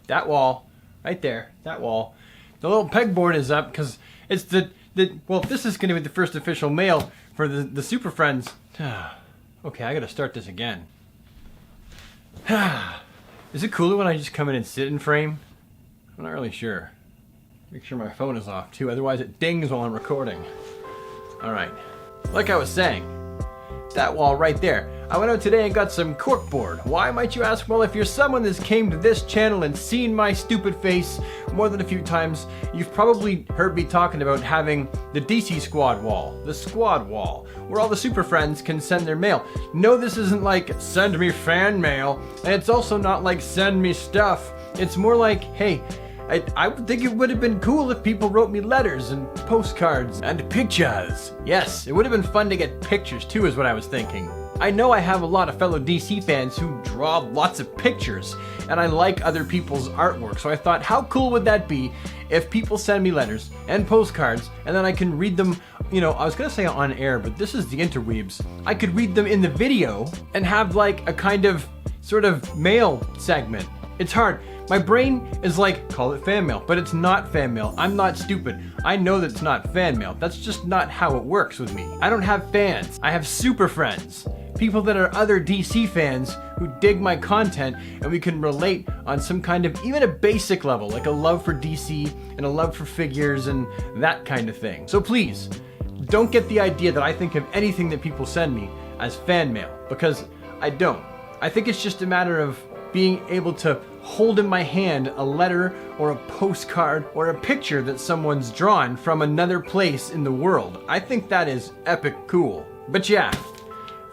that wall, right there, that wall. The little pegboard is up because it's well, this is going to be the first official mail for the Super Friends. Okay, I gotta start this again. Is it cooler when I just come in and sit in frame? I'm not really sure. Make sure my phone is off too, otherwise it dings while I'm recording. Alright, like I was saying, that wall right there. I went out today and got some corkboard. Why, might you ask? Well, if you're someone that's came to this channel and seen my stupid face more than a few times, you've probably heard me talking about having the DC Squad wall, the Squad wall, where all the Super Friends can send their mail. No, this isn't like send me fan mail, and it's also not like send me stuff. It's more like, hey, I would think it would have been cool if people wrote me letters and postcards and pictures. Yes, it would have been fun to get pictures too, is what I was thinking. I know I have a lot of fellow DC fans who draw lots of pictures, and I like other people's artwork, so I thought, how cool would that be if people send me letters and postcards, and then I can read them, you know, I was gonna say on air, but this is the interweebs. I could read them in the video and have like a kind of, sort of mail segment. It's hard. My brain is like, call it fan mail, but it's not fan mail. I'm not stupid. I know that it's not fan mail. That's just not how it works with me. I don't have fans. I have super friends. People that are other DC fans who dig my content, and we can relate on some kind of, even a basic level, like a love for DC and a love for figures and that kind of thing. So please, don't get the idea that I think of anything that people send me as fan mail, because I don't. I think it's just a matter of being able to hold in my hand a letter or a postcard or a picture that someone's drawn from another place in the world. I think that is epic cool. But yeah,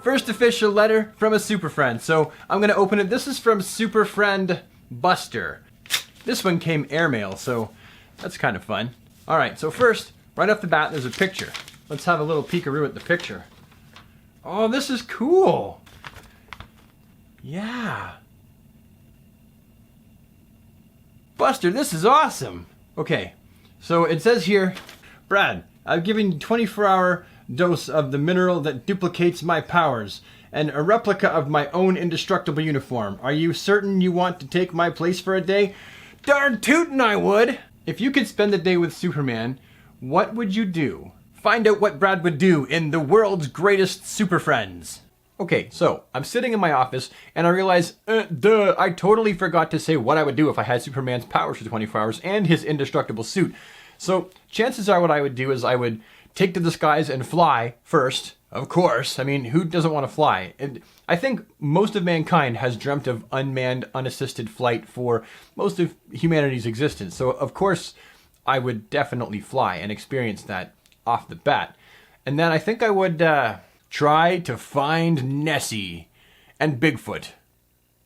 first official letter from a super friend. So I'm gonna open it. This is from Super Friend Buster. This one came airmail, so that's kind of fun. All right, so first, right off the bat, there's a picture. Let's have a little peekaroo at the picture. Oh, this is cool. Yeah. Buster, this is awesome. Okay, so it says here, Brad, I've given you 24-hour dose of the mineral that duplicates my powers and a replica of my own indestructible uniform. Are you certain you want to take my place for a day? Darn tootin' I would! If you could spend the day with Superman, what would you do? Find out what Brad would do in the world's greatest Super Friends. Okay, so I'm sitting in my office and I realize, I totally forgot to say what I would do if I had Superman's powers for 24 hours and his indestructible suit. So chances are what I would do is I would take to the skies and fly first, of course. I mean, who doesn't want to fly? And I think most of mankind has dreamt of unmanned, unassisted flight for most of humanity's existence. So of course, I would definitely fly and experience that off the bat. And then I think I would try to find Nessie and Bigfoot.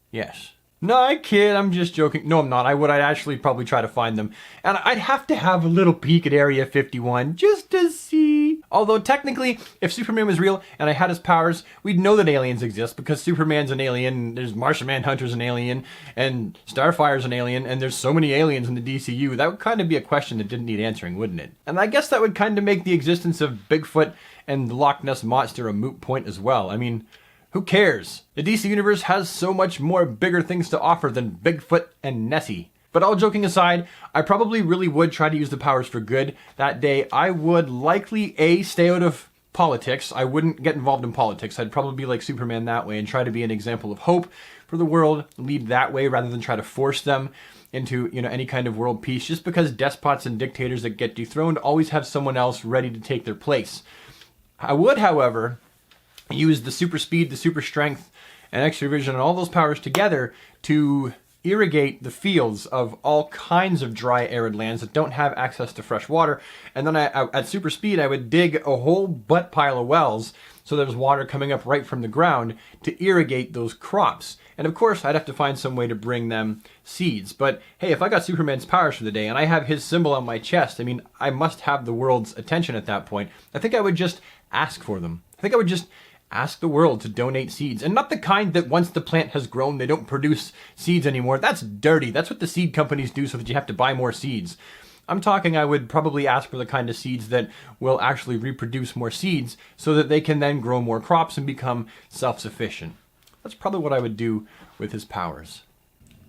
Yes. No, I kid, I'm just joking. No, I'm not. I'd actually probably try to find them. And I'd have to have a little peek at Area 51 just to see. Although technically, if Superman was real and I had his powers, we'd know that aliens exist because Superman's an alien, there's Martian Manhunter's an alien, and Starfire's an alien, and there's so many aliens in the DCU. That would kind of be a question that didn't need answering, wouldn't it? And I guess that would kind of make the existence of Bigfoot and the Loch Ness Monster a moot point as well. I mean, who cares? The DC Universe has so much more bigger things to offer than Bigfoot and Nessie. But all joking aside, I probably really would try to use the powers for good. That day, I would likely, stay out of politics. I wouldn't get involved in politics. I'd probably be like Superman that way and try to be an example of hope for the world, lead that way rather than try to force them into, any kind of world peace, just because despots and dictators that get dethroned always have someone else ready to take their place. I would, however, use the super speed, the super strength, and extra vision and all those powers together to irrigate the fields of all kinds of dry, arid lands that don't have access to fresh water. And then at super speed, I would dig a whole butt pile of wells so there's water coming up right from the ground to irrigate those crops. And of course, I'd have to find some way to bring them seeds. But hey, if I got Superman's powers for the day and I have his symbol on my chest, I mean, I must have the world's attention at that point. I think I would just ask for them. I think I would just ask the world to donate seeds. And not the kind that once the plant has grown, they don't produce seeds anymore. That's dirty. That's what the seed companies do so that you have to buy more seeds. I'm talking I would probably ask for the kind of seeds that will actually reproduce more seeds so that they can then grow more crops and become self-sufficient. That's probably what I would do with his powers.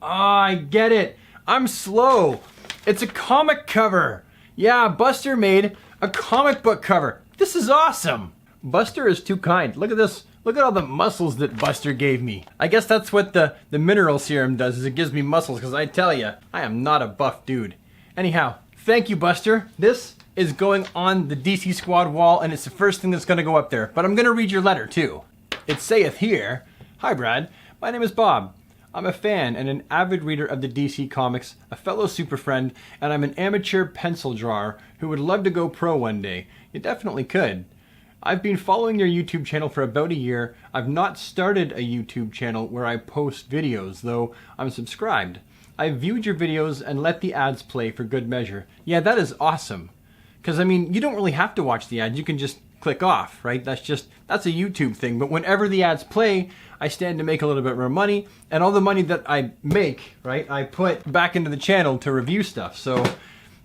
Ah, I get it. I'm slow. It's a comic cover. Yeah, Buster made a comic book cover. This is awesome. Buster is too kind. Look at this. Look at all the muscles that Buster gave me. I guess that's what the mineral serum does, is it gives me muscles, because I tell you, I am not a buff dude. Anyhow, thank you, Buster. This is going on the DC Squad wall, and it's the first thing that's going to go up there. But I'm going to read your letter, too. It saith here, "Hi, Brad. My name is Bob. I'm a fan and an avid reader of the DC Comics, a fellow super friend, and I'm an amateur pencil drawer who would love to go pro one day. You definitely could. I've been following your YouTube channel for about a year. I've not started a YouTube channel where I post videos, though I'm subscribed. I've viewed your videos and let the ads play for good measure." Yeah, that is awesome. Because, I mean, you don't really have to watch the ads. You can just click off, right? That's a YouTube thing. But whenever the ads play, I stand to make a little bit more money. And all the money that I make, right, I put back into the channel to review stuff. So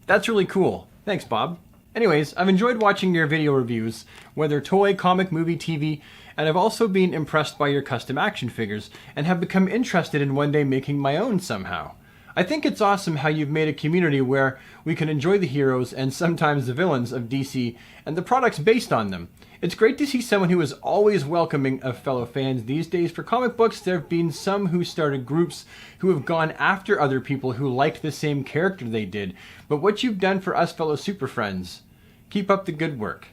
that's really cool. Thanks, Bob. Anyways, I've enjoyed watching your video reviews, whether toy, comic, movie, TV, and I've also been impressed by your custom action figures and have become interested in one day making my own somehow. I think it's awesome how you've made a community where we can enjoy the heroes and sometimes the villains of DC and the products based on them. It's great to see someone who is always welcoming of fellow fans these days. For comic books, there have been some who started groups who have gone after other people who liked the same character they did. But what you've done for us fellow super friends, keep up the good work.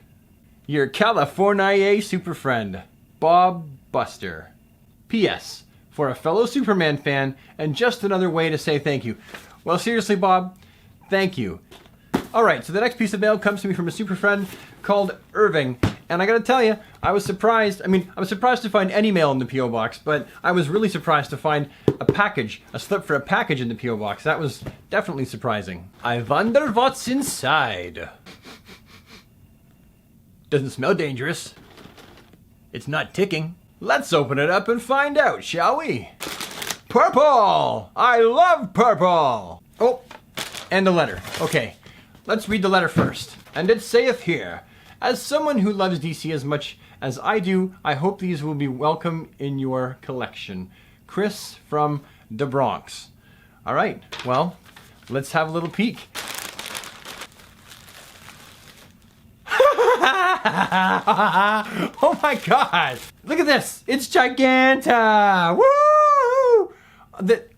Your California super friend, Bob Buster. P.S. For a fellow Superman fan, and just another way to say thank you. Well, seriously, Bob, thank you. Alright, so the next piece of mail comes to me from a super friend called Irving. And I gotta tell you, I was surprised. I mean, I was surprised to find any mail in the P.O. box, but I was really surprised to find a slip for a package in the P.O. box. That was definitely surprising. I wonder what's inside. Doesn't smell dangerous. It's not ticking. Let's open it up and find out, shall we? Purple! I love purple! Oh, and a letter. Okay, let's read the letter first. And it saith here, "As someone who loves DC as much as I do, I hope these will be welcome in your collection. Chris from the Bronx." All right, well, let's have a little peek. Oh my god! Look at this! It's Giganta! Woo!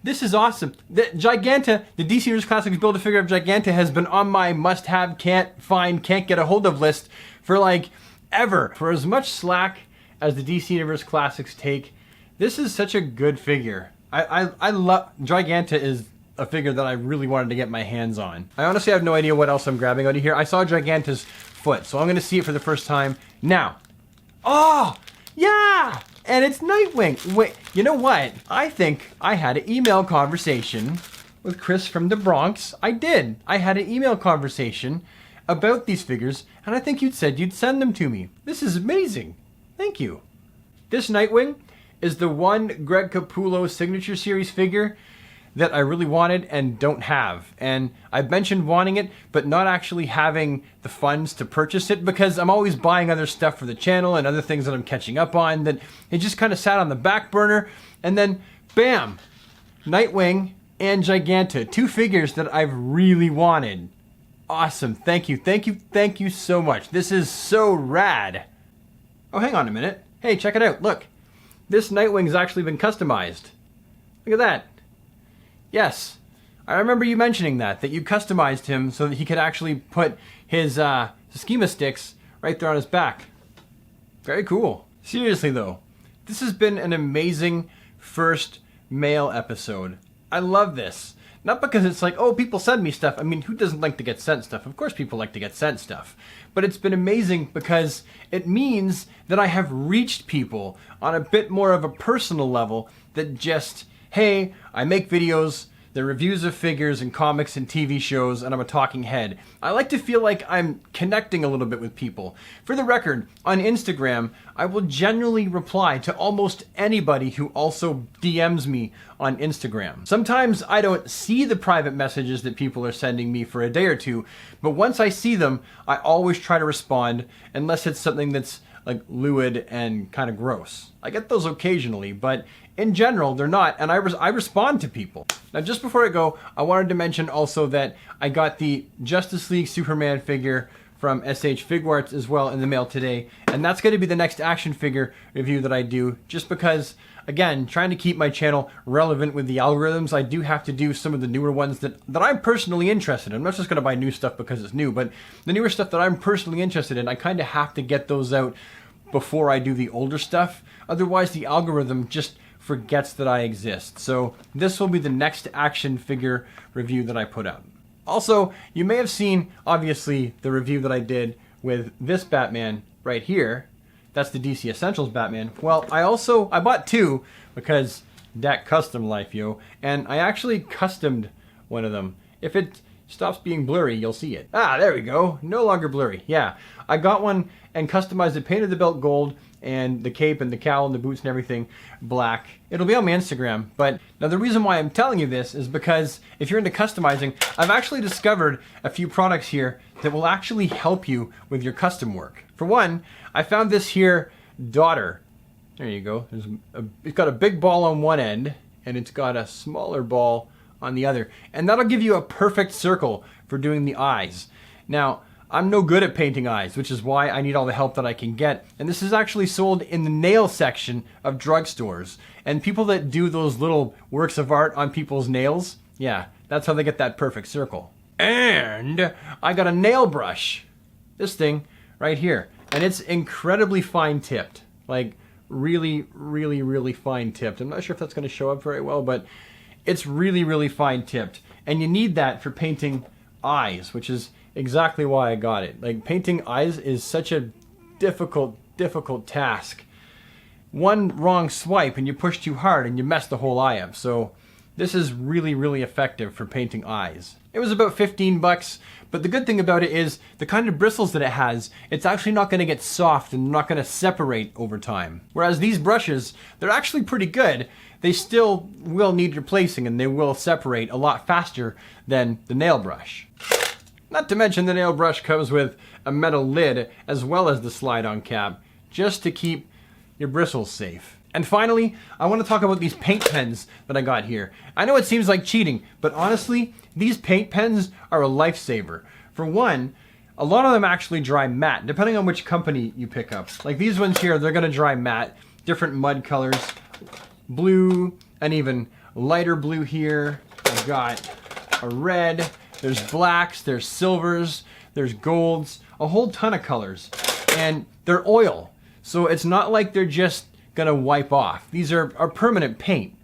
This is awesome. The Giganta, the DC Universe Classics Build-A-Figure of Giganta has been on my must-have, can't find, can't get a hold of list for like ever. For as much slack as the DC Universe Classics take, this is such a good figure. I love Giganta is a figure that I really wanted to get my hands on. I honestly have no idea what else I'm grabbing out of here. I saw Giganta's foot, so I'm gonna see it for the first time now. Oh, yeah! And it's Nightwing. Wait, you know what? I think I had an email conversation with Chris from the Bronx. I did. I had an email conversation about these figures, and I think you'd said you'd send them to me. This is amazing. Thank you. This Nightwing is the one Greg Capullo Signature Series figure that I really wanted and don't have. And I've mentioned wanting it, but not actually having the funds to purchase it because I'm always buying other stuff for the channel and other things that I'm catching up on that it just kind of sat on the back burner. And then, bam, Nightwing and Giganta, two figures that I've really wanted. Awesome, thank you, thank you, thank you so much. This is so rad. Oh, hang on a minute. Hey, check it out, look. This Nightwing's actually been customized. Look at that. Yes, I remember you mentioning that you customized him so that he could actually put his schema sticks right there on his back. Very cool. Seriously though, this has been an amazing first mail episode. I love this. Not because it's like, oh, people send me stuff. I mean, who doesn't like to get sent stuff? Of course people like to get sent stuff. But it's been amazing because it means that I have reached people on a bit more of a personal level that just, hey, I make videos, they're reviews of figures and comics and TV shows, and I'm a talking head. I like to feel like I'm connecting a little bit with people. For the record, on Instagram, I will generally reply to almost anybody who also DMs me on Instagram. Sometimes I don't see the private messages that people are sending me for a day or two, but once I see them, I always try to respond, unless it's something that's like lewd and kind of gross. I get those occasionally, but in general, they're not, and I respond to people. Now, just before I go, I wanted to mention also that I got the Justice League Superman figure from SH Figuarts as well in the mail today, and that's going to be the next action figure review that I do, just because, again, trying to keep my channel relevant with the algorithms, I do have to do some of the newer ones that I'm personally interested in. I'm not just going to buy new stuff because it's new, but the newer stuff that I'm personally interested in, I kind of have to get those out before I do the older stuff. Otherwise, the algorithm just forgets that I exist. So this will be the next action figure review that I put out. Also, you may have seen, obviously, the review that I did with this Batman right here. That's the DC Essentials Batman. Well, I bought two because that custom life, yo. And I actually customed one of them. If it stops being blurry, you'll see it. Ah, there we go. No longer blurry. Yeah, I got one and customized it, painted the belt gold, and the cape and the cowl and the boots and everything black. It'll be on my Instagram. But now the reason why I'm telling you this is because if you're into customizing, I've actually discovered a few products here that will actually help you with your custom work. For one, I found this here daughter. There you go. It's got a big ball on one end and it's got a smaller ball on the other. And that'll give you a perfect circle for doing the eyes. Now, I'm no good at painting eyes, which is why I need all the help that I can get. And this is actually sold in the nail section of drugstores. And people that do those little works of art on people's nails, yeah, that's how they get that perfect circle. And I got a nail brush. This thing right here. And it's incredibly fine tipped. Like really, really, really fine tipped. I'm not sure if that's going to show up very well, but it's really, really fine tipped. And you need that for painting eyes, which is exactly why I got it. Like, painting eyes is such a difficult task. One wrong swipe and you push too hard and you mess the whole eye up. So this is really, really effective for painting eyes. It was about 15 bucks, but the good thing about it is the kind of bristles that it has, it's actually not going to get soft and not going to separate over time. Whereas these brushes, they're actually pretty good. They still will need replacing and they will separate a lot faster than the nail brush. Not to mention the nail brush comes with a metal lid as well as the slide-on cap, just to keep your bristles safe. And finally, I want to talk about these paint pens that I got here. I know it seems like cheating, but honestly, these paint pens are a lifesaver. For one, a lot of them actually dry matte, depending on which company you pick up. Like these ones here, they're going to dry matte, different mud colors, blue, and even lighter blue here. I've got a red. There's blacks, there's silvers, there's golds, a whole ton of colors. And they're oil, so it's not like they're just gonna wipe off. These are permanent paint,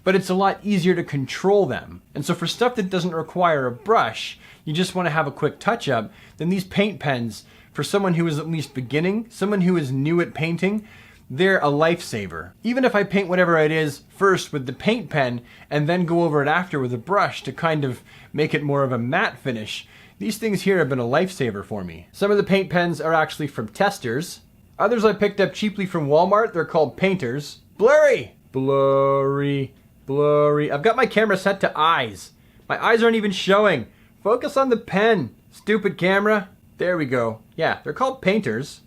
but it's a lot easier to control them. And so for stuff that doesn't require a brush, you just wanna have a quick touch up, then these paint pens, for someone who is at least beginning, someone who is new at painting, they're a lifesaver. Even if I paint whatever it is first with the paint pen and then go over it after with a brush to kind of make it more of a matte finish, these things here have been a lifesaver for me. Some of the paint pens are actually from testers. Others I picked up cheaply from Walmart. They're called painters. Blurry! Blurry. Blurry. I've got my camera set to eyes. My eyes aren't even showing. Focus on the pen, stupid camera. There we go. Yeah, they're called painters.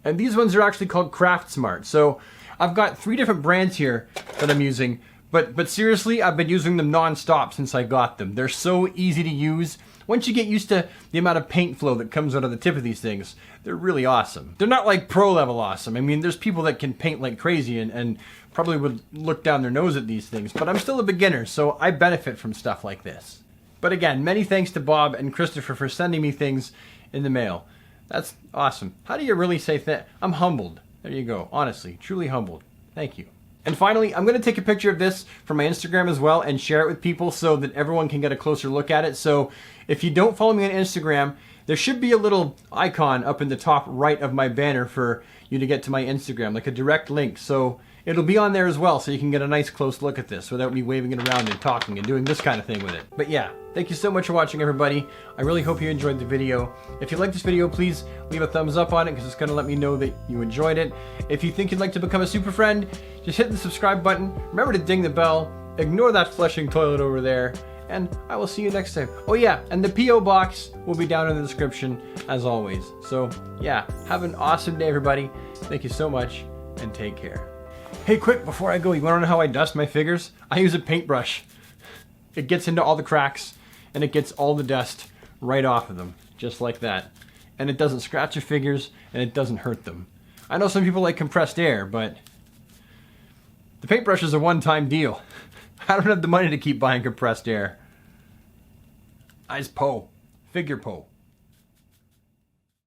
And these ones are actually called Craft Smart. So I've got 3 different brands here that I'm using, but seriously, I've been using them non-stop since I got them. They're so easy to use. Once you get used to the amount of paint flow that comes out of the tip of these things, they're really awesome. They're not like pro level awesome. I mean, there's people that can paint like crazy and probably would look down their nose at these things, but I'm still a beginner, so I benefit from stuff like this. But again, many thanks to Bob and Christopher for sending me things in the mail. That's awesome. How do you really say that? I'm humbled. There you go. Honestly, truly humbled. Thank you. And finally, I'm going to take a picture of this for my Instagram as well and share it with people so that everyone can get a closer look at it. So if you don't follow me on Instagram, there should be a little icon up in the top right of my banner for you to get to my Instagram, like a direct link. So it'll be on there as well, so you can get a nice close look at this without me waving it around and talking and doing this kind of thing with it. But yeah, thank you so much for watching, everybody. I really hope you enjoyed the video. If you liked this video, please leave a thumbs up on it because it's going to let me know that you enjoyed it. If you think you'd like to become a super friend, just hit the subscribe button. Remember to ding the bell. Ignore that flushing toilet over there. And I will see you next time. Oh yeah, and the P.O. box will be down in the description as always. So yeah, have an awesome day, everybody. Thank you so much, and take care. Hey, quick, before I go, you want to know how I dust my figures? I use a paintbrush. it gets into all the cracks and it gets all the dust right off of them, just like that. And it doesn't scratch your figures and it doesn't hurt them. I know some people like compressed air, but the paintbrush is a one-time deal. I don't have the money to keep buying compressed air. I's po. Figure po.